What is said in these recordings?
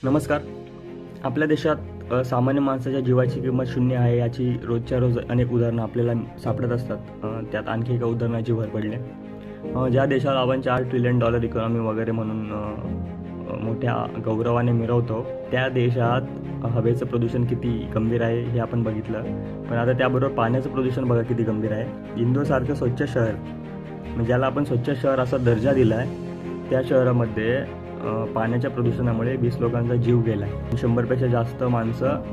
नमस्कार. आपल्या देशात सामान्य माणसाच्या जीवाची किंमत शून्य आहे याची रोजच्या रोज अनेक उदाहरणं आपल्याला सापडत असतात. त्यात आणखी एका उदाहरणाची भर पडली आहे. ज्या देशाला आपण $4 ट्रिलियन इकॉनॉमी वगैरे म्हणून मोठ्या गौरवाने मिरवतो, त्या देशात हवेचं प्रदूषण किती गंभीर आहे हे आपण बघितलं. पण आता त्याबरोबर पाण्याचं प्रदूषण बघा किती गंभीर आहे. इंदोरसारखं स्वच्छ शहर, म्हणजे ज्याला आपण स्वच्छ शहर असा दर्जा दिला आहे, त्या शहरामध्ये पाण्याच्या प्रदूषणामुळे 20 लोकांचा जीव गेला आहे. 100पेक्षा जास्त माणसं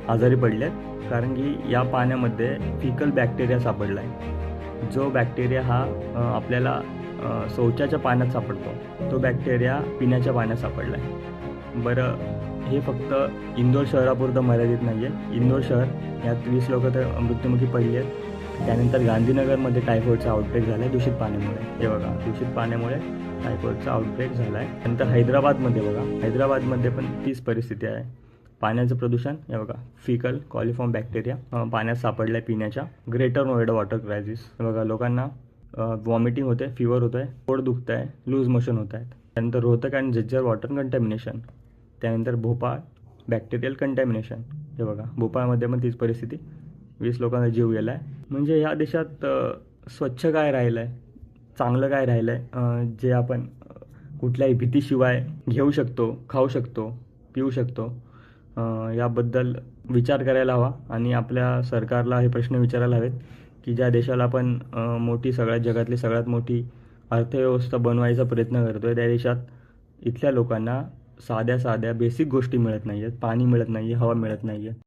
आजारी पडले आहेत, कारण की या पाण्यामध्ये फिकल बॅक्टेरिया सापडला आहे. जो बॅक्टेरिया हा आपल्याला शौचाच्या पाण्यात सापडतो, तो बॅक्टेरिया पिण्याच्या पाण्यात सापडला आहे. बरं, हे फक्त इंदोर शहरापुरतं मर्यादित नाही आहे. इंदोर शहर यात 20 लोक तर मृत्युमुखी पडली आहेत. त्यानंतर गांधीनगरमध्ये टायफॉईडचा आउटब्रेक झाला आहे दूषित पाण्यामुळे. हे बघा, दूषित पाण्यामुळे टायफॉईडचा आउटब्रेक झाला आहे. नंतर हैदराबादमध्ये बघा, हैदराबादमध्ये पण तीच परिस्थिती आहे. पाण्याचं प्रदूषण, हे बघा, फिकल कॉलिफॉर्म बॅक्टेरिया पाण्यात सापडलं आहे पिण्याच्या. ग्रेटर नोएडा वॉटर क्रायसिस, हे बघा, लोकांना वॉमिटिंग होते, फिवर होतं आहे, पोट दुखतं आहे, लूज मोशन होत आहेत. त्यानंतर रोहतक आणि झज्जर वॉटर कंटॅमिनेशन. त्यानंतर भोपाळ बॅक्टेरियल कंटॅमिनेशन. हे बघा, भोपाळमध्ये पण तीच परिस्थिती, 20 लोकांचा जीव गेला आहे. म्हणजे ह्या देशात स्वच्छ काय राहिलं आहे, चांगलं काय राहिलं आहे, जे आपण कुठल्याही भीतीशिवाय घेऊ शकतो, खाऊ शकतो, पिऊ शकतो, याबद्दल विचार करायला हवा. आणि आपल्या सरकारला हे प्रश्न विचारायला हवेत की ज्या देशाला आपण मोठी, सगळ्यात जगातली सगळ्यात मोठी अर्थव्यवस्था बनवायचा प्रयत्न करतो आहे, त्या देशात इथल्या लोकांना साध्या साध्या बेसिक गोष्टी मिळत नाही आहेत. पाणी मिळत नाही आहे, हवा मिळत नाही आहे.